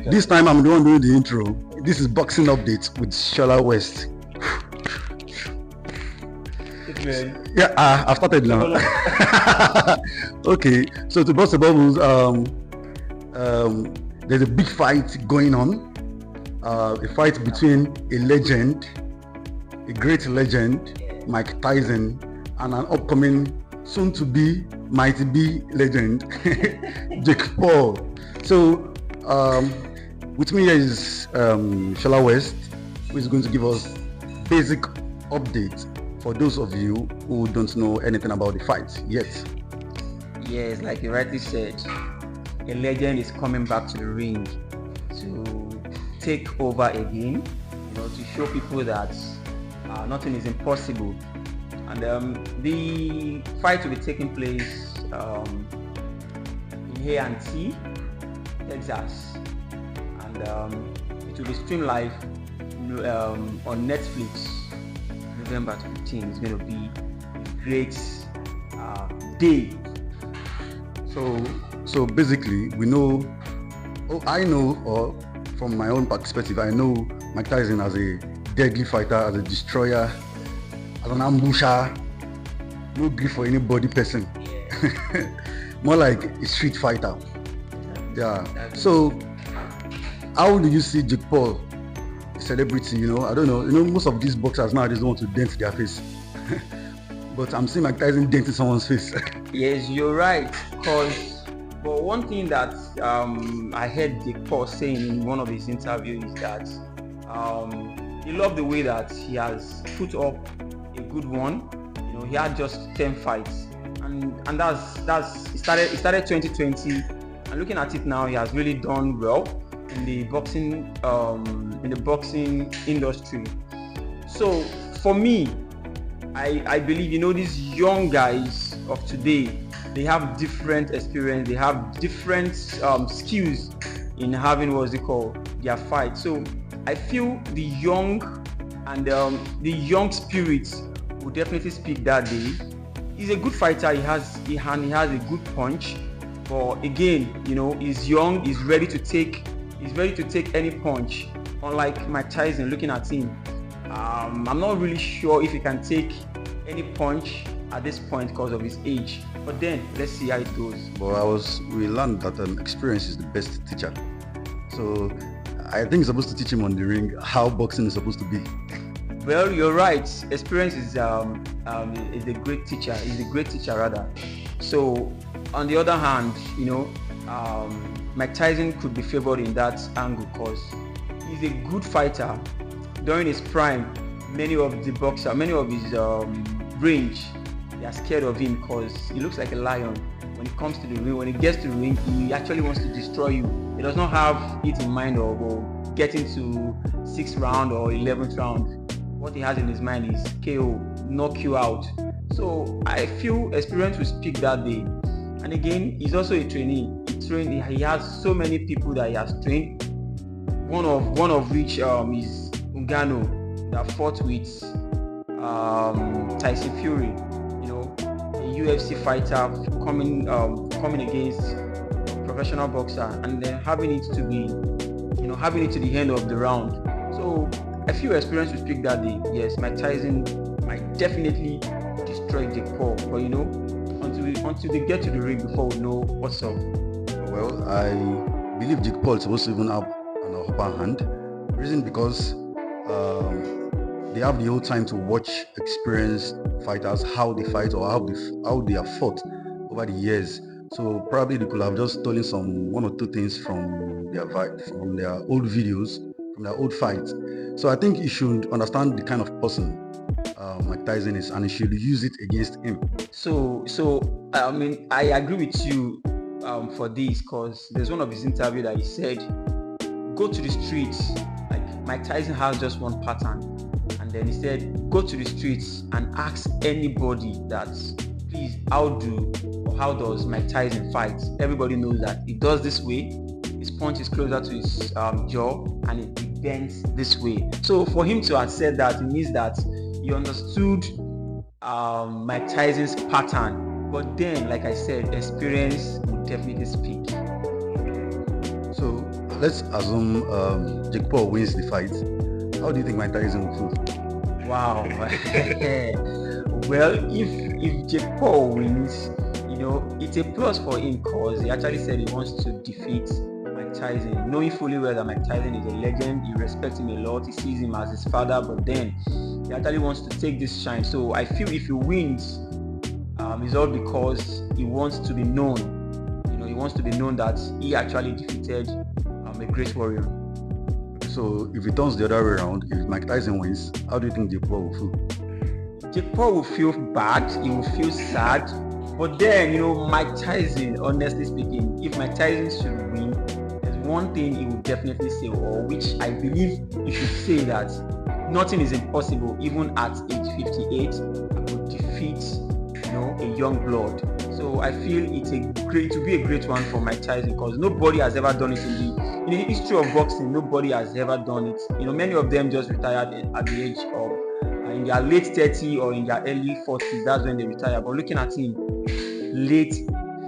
This time I'm the one doing the intro. This is boxing update with Shola West. Yeah, I've started now. Okay, so to burst the bubbles, there's a big fight going on. A fight between a legend, a great legend, Mike Tyson, and an upcoming, soon-to-be, might-be legend, Jake Paul. So, with me here is Shola West, who is going to give us basic update for those of you who don't know anything about the fight yet. Yes, like you rightly said, a legend is coming back to the ring to take over again, to show people that nothing is impossible. And the fight will be taking place in AT&T, Texas, and it will be streamed live on Netflix. November 15th. It's going to be a great day. So basically, we know, I know, or from my own perspective, I know Mike Tyson as a deadly fighter, as a destroyer, as an ambusher, no grief for any body person. More like a street fighter. Yeah. So how do you see Jake Paul, celebrity? I don't know. Most of these boxers nowadays don't want to dent their face. But I'm seeing Mike Tyson denting someone's face. Yes, you're right. But one thing that I heard Jake Paul saying in one of his interviews is that he loved the way that he has put up a good one. He had just 10 fights, and he started 2020, and looking at it now, he has really done well in the boxing industry. So for me, I believe these young guys of today, they have different experience, they have different skills in having their fight. So I feel the young and the young spirit will definitely speak that day. He's a good fighter, he has a good punch, but again, he's young, he's ready to take any punch. Unlike Mike Tyson, looking at him, I'm not really sure if he can take any punch at this point because of his age. But then, let's see how it goes. But we learned that experience is the best teacher. So I think it's supposed to teach him on the ring how boxing is supposed to be. Well, you're right. Experience is a great teacher. Is a great teacher rather. So on the other hand, Mike Tyson could be favored in that angle because he's a good fighter. During his prime, many of his range, they are scared of him because he looks like a lion. When it comes to the ring, when he gets to the ring, he actually wants to destroy you. He does not have it in mind of getting to 6th round or 11th round. What he has in his mind is KO, knock you out. So I feel experience will speak that day. And again, he's also a trainee. He has so many people that he has trained. One of which is Ungano, that fought with Tyson Fury. A UFC fighter coming against a professional boxer, and then having it to the end of the round. So I feel experience will speak that day. Yes, Mike Tyson might definitely destroy Jake Paul, but until they get to the ring before we know what's up. Well, I believe Jake Paul is supposed to even have an upper hand. Reason because they have the whole time to watch experienced fighters, how they fight or how they have fought over the years. So probably they could have just stolen one or two things from their old videos, from their old fights. So I think you should understand the kind of person Mike Tyson is, and he should use it against him. So I agree with you for this, because there's one of his interview that he said, go to the streets. Like Mike Tyson has just one pattern, and then he said, go to the streets and ask anybody that, please, how does Mike Tyson fight? Everybody knows that he does this way. His punch is closer to his jaw, and it bends this way. So for him to have said that, it means that he understood Mike Tyson's pattern. But then, like I said, experience would definitely speak. So let's assume Jake Paul wins the fight. How do you think Mike Tyson will feel? Wow. Well, if Jake Paul wins, it's a plus for him because he actually said he wants to defeat Mike Tyson, knowing fully well that Mike Tyson is a legend. He respects him a lot. He sees him as his father, but then he actually wants to take this shine. So I feel if he wins, it's all because he wants to be known. He wants to be known that he actually defeated a great warrior. So if it turns the other way around, if Mike Tyson wins, how do you think Jake Paul will feel? Jake Paul will feel bad. He will feel sad. But then, Mike Tyson, honestly speaking, if Mike Tyson should win, there's one thing he will definitely say, or which I believe he should say, that nothing is impossible. Even at age 58, I will defeat, a young blood. So I feel it will be a great one for Mike Tyson because nobody has ever done it in the history of boxing. Nobody has ever done it. Many of them just retired at the age of in their late 30 or in their early 40s. That's when they retire. But looking at him, late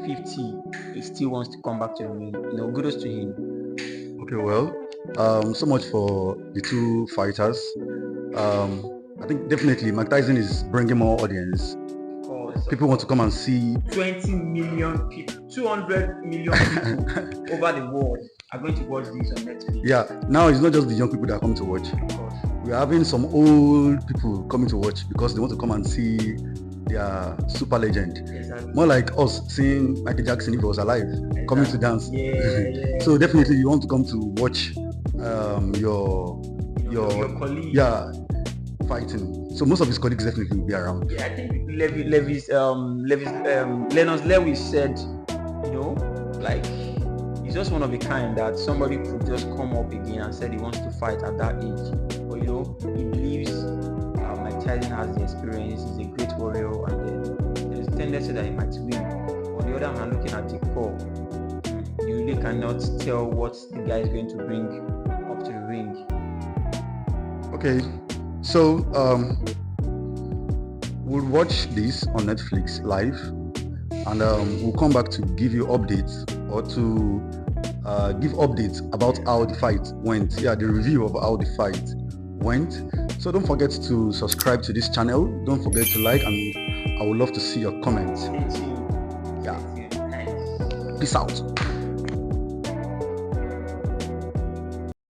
50, he still wants to come back to the ring. Kudos to him. Okay, well, so much for the two fighters. I think definitely Mike Tyson is bringing more audience. People want to come and see. 20 million people, 200 million people over the world are going to watch this on Netflix. Yeah, now it's not just the young people that come to watch. We're having some old people coming to watch because they want to come and see their super legend. Exactly. More like us seeing Michael Jackson if he was alive, exactly. Coming to dance. Yeah. So definitely you want to come to watch your colleague. Yeah, fighting. So most of his colleagues definitely will be around. Yeah, I think Lenos Lewis said, like he's just one of a kind that somebody could just come up again and said he wants to fight at that age. But he believes Mike Tyson has the experience, he's a great warrior, and there's a tendency that he might win. On the other hand, looking at Jake Paul, you really cannot tell what the guy is going to bring up to the ring. Okay, so we'll watch this on Netflix live, and we'll come back to give you updates or to give updates about how the fight went. Yeah, the review of how the fight went. So don't forget to subscribe to this channel. Don't forget to like, and I would love to see your comments. Thank you. Yeah. Peace out.